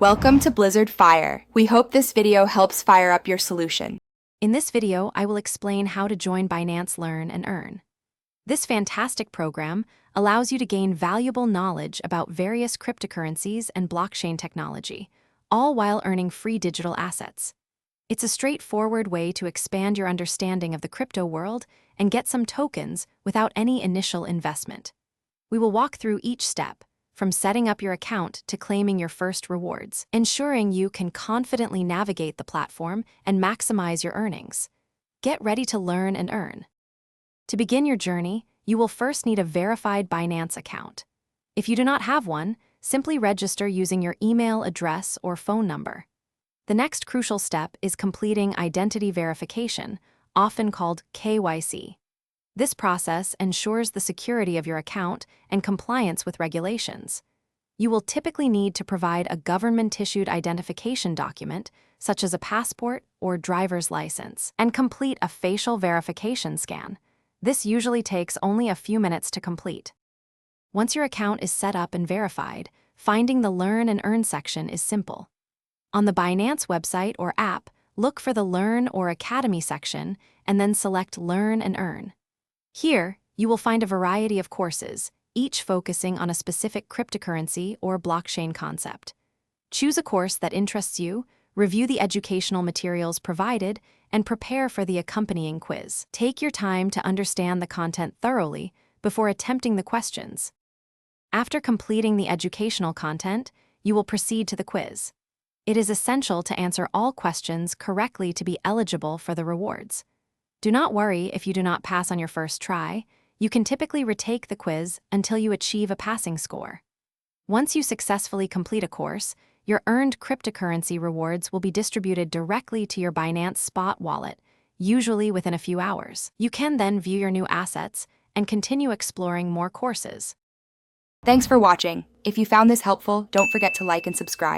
Welcome to Blizzard Fire. We hope this video helps fire up your solution. In this video, I will explain how to join Binance Learn and Earn. This fantastic program allows you to gain valuable knowledge about various cryptocurrencies and blockchain technology, all while earning free digital assets. It's a straightforward way to expand your understanding of the crypto world and get some tokens without any initial investment. We will walk through each step, from setting up your account to claiming your first rewards, ensuring you can confidently navigate the platform and maximize your earnings. Get ready to learn and earn. To begin your journey, you will first need a verified Binance account. If you do not have one, simply register using your email address or phone number. The next crucial step is completing identity verification, often called KYC. This process ensures the security of your account and compliance with regulations. You will typically need to provide a government-issued identification document, such as a passport or driver's license, and complete a facial verification scan. This usually takes only a few minutes to complete. Once your account is set up and verified, finding the Learn and Earn section is simple. On the Binance website or app, look for the Learn or Academy section and then select Learn and Earn. Here, you will find a variety of courses, each focusing on a specific cryptocurrency or blockchain concept. Choose a course that interests you, review the educational materials provided, and prepare for the accompanying quiz. Take your time to understand the content thoroughly before attempting the questions. After completing the educational content, you will proceed to the quiz. It is essential to answer all questions correctly to be eligible for the rewards. Do not worry if you do not pass on your first try. You can typically retake the quiz until you achieve a passing score. Once you successfully complete a course, your earned cryptocurrency rewards will be distributed directly to your Binance Spot wallet, usually within a few hours. You can then view your new assets and continue exploring more courses. Thanks for watching. If you found this helpful, don't forget to like and subscribe.